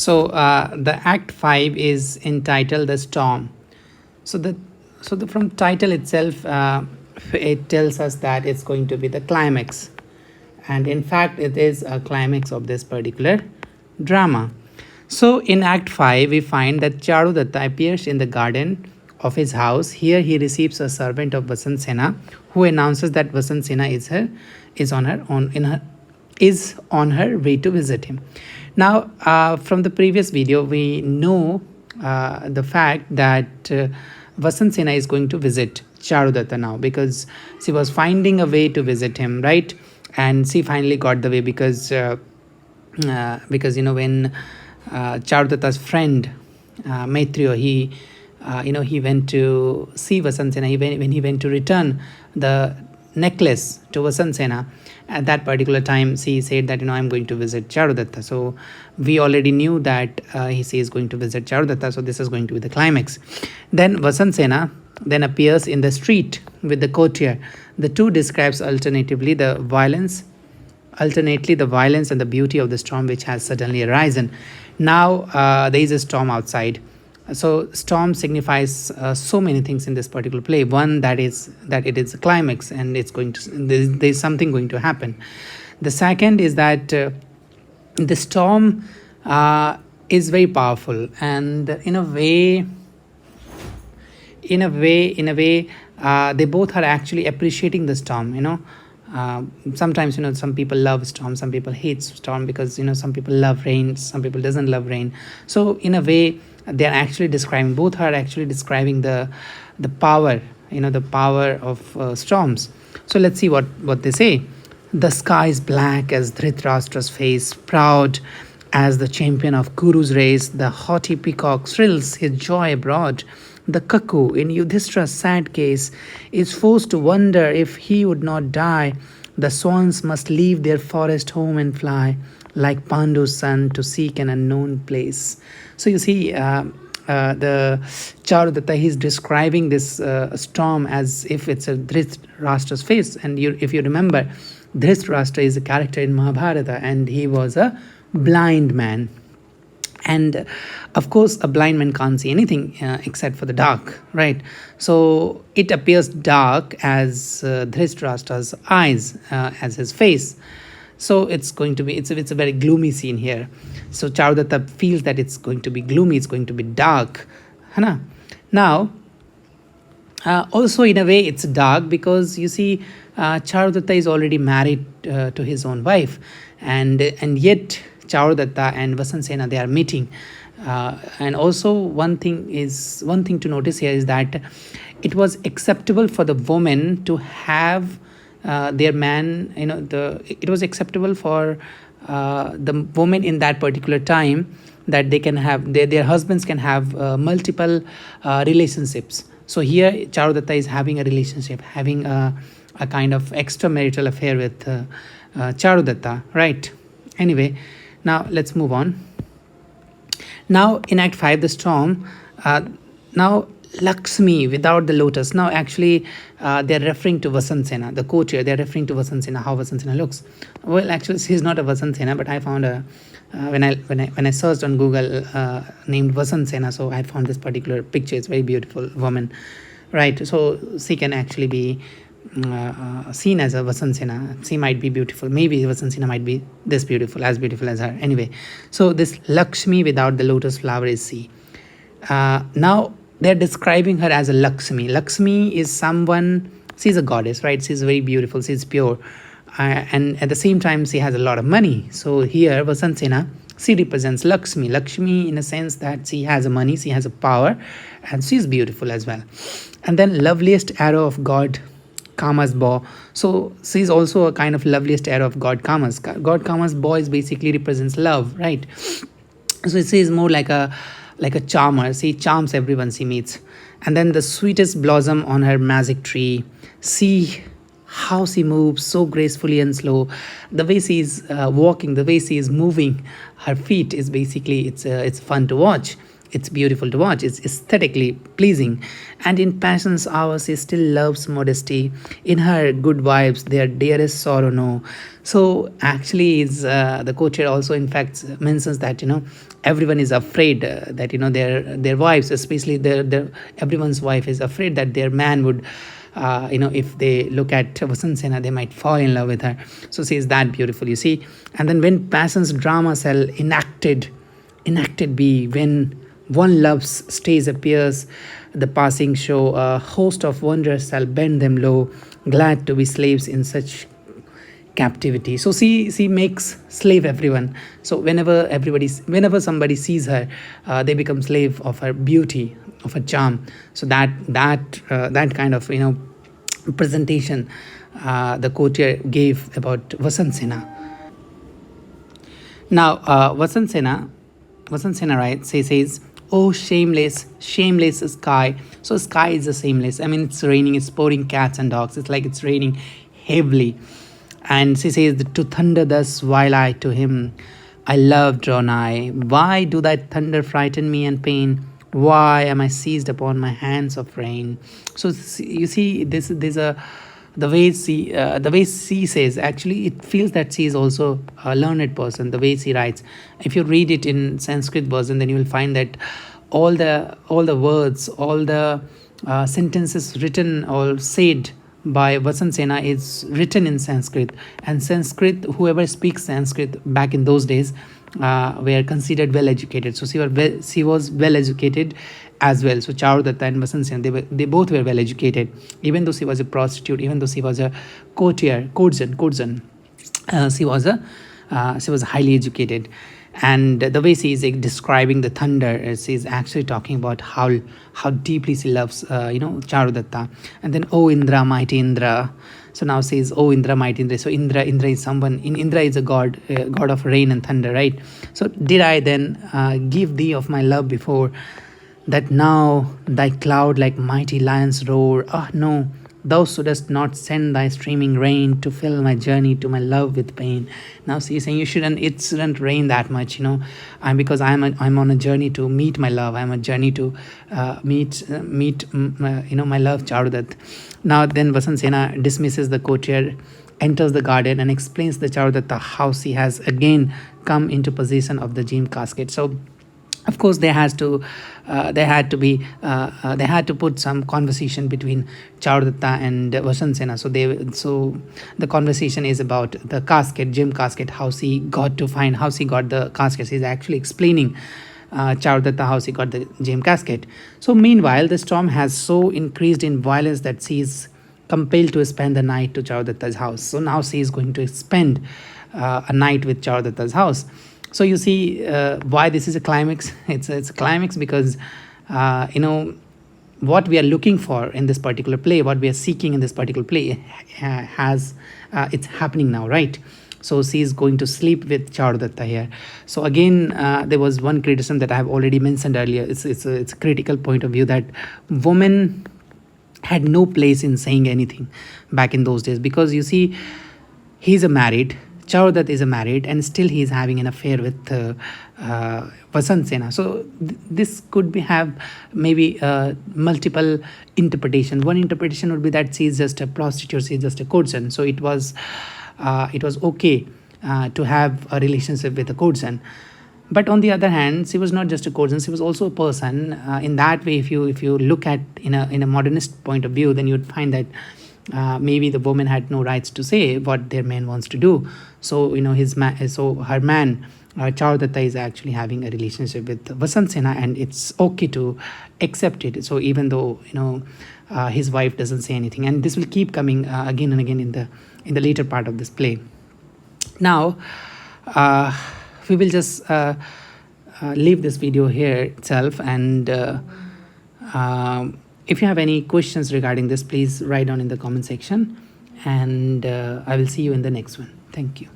So the Act 5 is entitled The Storm. So from title itself, it tells us that it's going to be the climax, and in fact, it is a climax of this particular drama. So in Act 5, we find that Charudatta appears in the garden of his house. Here he receives a servant of Vasant Sena, who announces that Vasant Sena is on her way to visit him. Now, from the previous video, we know the fact that Vasant Sena is going to visit Charudatta now, because she was finding a way to visit him, right? And she finally got the way, because when Charudatta's friend Maitreya, he went to see Vasant Sena. When he went to return the necklace to Vasant Sena, at that particular time she said that I'm going to visit Charudatta. So we already knew that he is going to visit Charudatta. So this is going to be the climax. Then Vasant Sena then appears in the street with the courtier. The two describes alternately the violence and the beauty of the storm which has suddenly arisen. Now there is a storm outside. So storm signifies so many things in this particular play. One, that it is a climax, and there's something going to happen. The second is that the storm is very powerful, and in a way, they both are actually appreciating the storm. Sometimes some people love storm, some people hate storm, because some people love rain, some people doesn't love rain. So in a way, both are actually describing the power, the power of storms. So let's see what they say. The sky is black as Dhritarashtra's face, proud as the champion of Kuru's race. The haughty peacock thrills his joy abroad. The cuckoo, in Yudhishthira's sad case, is forced to wonder if he would not die. The swans must leave their forest home and fly, like Pandu's son, to seek an unknown place. So you see, the Charudatta, he's describing this storm as if it's a Dhritarashtra's face. And if you remember, Dhritarashtra is a character in Mahabharata, and he was a blind man. And of course, a blind man can't see anything except for the dark, right? So it appears dark as Dhritarashtra's eyes, as his face. So it's a very gloomy scene here. So Charudatta feels that it's going to be gloomy, it's going to be dark. Now, also in a way it's dark, because you see, Charudatta is already married to his own wife, and yet Charudatta and Vasant Sena, they are meeting. And also one thing to notice here is that it was acceptable for the woman to have their man, it was acceptable for the woman in that particular time, that they can have their husbands can have multiple relationships. So here Charudatta is having a relationship, having a kind of extramarital affair with Charudatta, right? Anyway, now let's move on. Now in Act 5, the storm, now Lakshmi without the lotus. Now actually they're referring to Vasant Sena, the courtier. They're referring to Vasant Sena, how Vasant Sena looks. Well, actually she's not a Vasant Sena, but I found when I searched on Google named Vasant Sena, so I found this particular picture. It's a very beautiful woman, right? So she can actually be seen as a Vasant Sena. She might be beautiful. Maybe Vasant Sena might be as beautiful as her. Anyway, so this Lakshmi without the lotus flower is she. Now they're describing her as a Lakshmi. Lakshmi is someone, she's a goddess, right? She's very beautiful, she's pure, and at the same time she has a lot of money. So here Vasant Sena, she represents Lakshmi. Lakshmi in a sense that she has a money, she has a power, and she's beautiful as well. And then loveliest arrow of God Kama's bow. So she's also a kind of loveliest arrow of God Kama's. God Kama's bow is basically represents love, right? So she is more like a charmer. She charms everyone she meets. And then the sweetest blossom on her magic tree. See how she moves so gracefully and slow. The way she is walking, the way she is moving her feet is basically, it's fun to watch. It's beautiful to watch. It's aesthetically pleasing. And in Passion's Hour, she still loves modesty. In her good vibes, their dearest sorrow no. So actually, is the quote here also in fact mentions that everyone is afraid that their wives, especially their everyone's wife is afraid that their man would. If they look at Vasant Sena, they might fall in love with her. So she is that beautiful, you see. And then when Passion's drama cell enacted be when one love's stage appears, the passing show, a host of wonders shall bend them low, glad to be slaves in such captivity. So she makes slave everyone. So whenever somebody sees her, they become slave of her beauty, of her charm. So that kind of presentation the courtier gave about Vasant Sena. Now, Vasant Sena, right? Says, "Oh, shameless, shameless sky." So sky is a shameless. I mean, it's raining. It's pouring cats and dogs. It's like it's raining heavily. And she says, "To thunder thus while I to him, I love draw nigh. Why do thy thunder frighten me and pain? Why am I seized upon my hands of rain?" So you see, there's a the way she says, actually it feels that she is also a learned person. The way she writes, if you read it in Sanskrit version, then you will find that all the words, all the sentences written or said by Vasant Sena is written in Sanskrit. And Sanskrit, whoever speaks Sanskrit back in those days were considered well educated. So she was well educated as well. So Charudatta and Vasant Sena, they both were well educated. Even though she was a prostitute, even though she was a courtesan, she was highly educated. And the way she is describing the thunder, she is actually talking about how deeply she loves Charudatta. And then, "Oh Indra, mighty Indra." So now says, "Oh Indra, mighty Indra." So Indra is someone. Indra is a god, god of rain and thunder, right? So did I then give thee of my love before, that now thy cloud like mighty lions roar? Ah no, thou shouldest not send thy streaming rain to fill my journey to my love with pain. Now she's saying it shouldn't rain that much, because I'm on a journey to meet my love. I'm a journey to meet my love, Charudat. Now then Vasant Sena dismisses the courtier, enters the garden, and explains the Charudatta how she has again come into possession of the gem casket. So of course they had to put some conversation between Charudatta and Vasant Sena. So the conversation is about the casket, gem casket, how she got the casket. She's actually explaining Charudatta how she got the gem casket. So meanwhile the storm has so increased in violence that she is compelled to spend the night to Charudatta's house. So now she is going to spend a night with Charudatta's house. So you see why this is a climax. It's a climax because what we are looking for in this particular play, what we are seeking in this particular play, it's happening now, right? So she is going to sleep with Charudatta here. So again, there was one criticism that I have already mentioned earlier. It's a critical point of view that women had no place in saying anything back in those days, because you see, Charudat is a married, and still he is having an affair with Vasant Sena. So this could have maybe multiple interpretations. One interpretation would be that she is just a prostitute, she is just a courtesan. So it was okay to have a relationship with a courtesan. But on the other hand, she was not just a courtesan; she was also a person. In that way, if you look at in a modernist point of view, then you would find that maybe the woman had no rights to say what their man wants to do. So her man Charudatta is actually having a relationship with Vasant Sena, and it's okay to accept it. So even though his wife doesn't say anything, and this will keep coming again and again in the later part of this play. Now we will just leave this video here itself, and if you have any questions regarding this, please write down in the comment section, and I will see you in the next one. Thank you.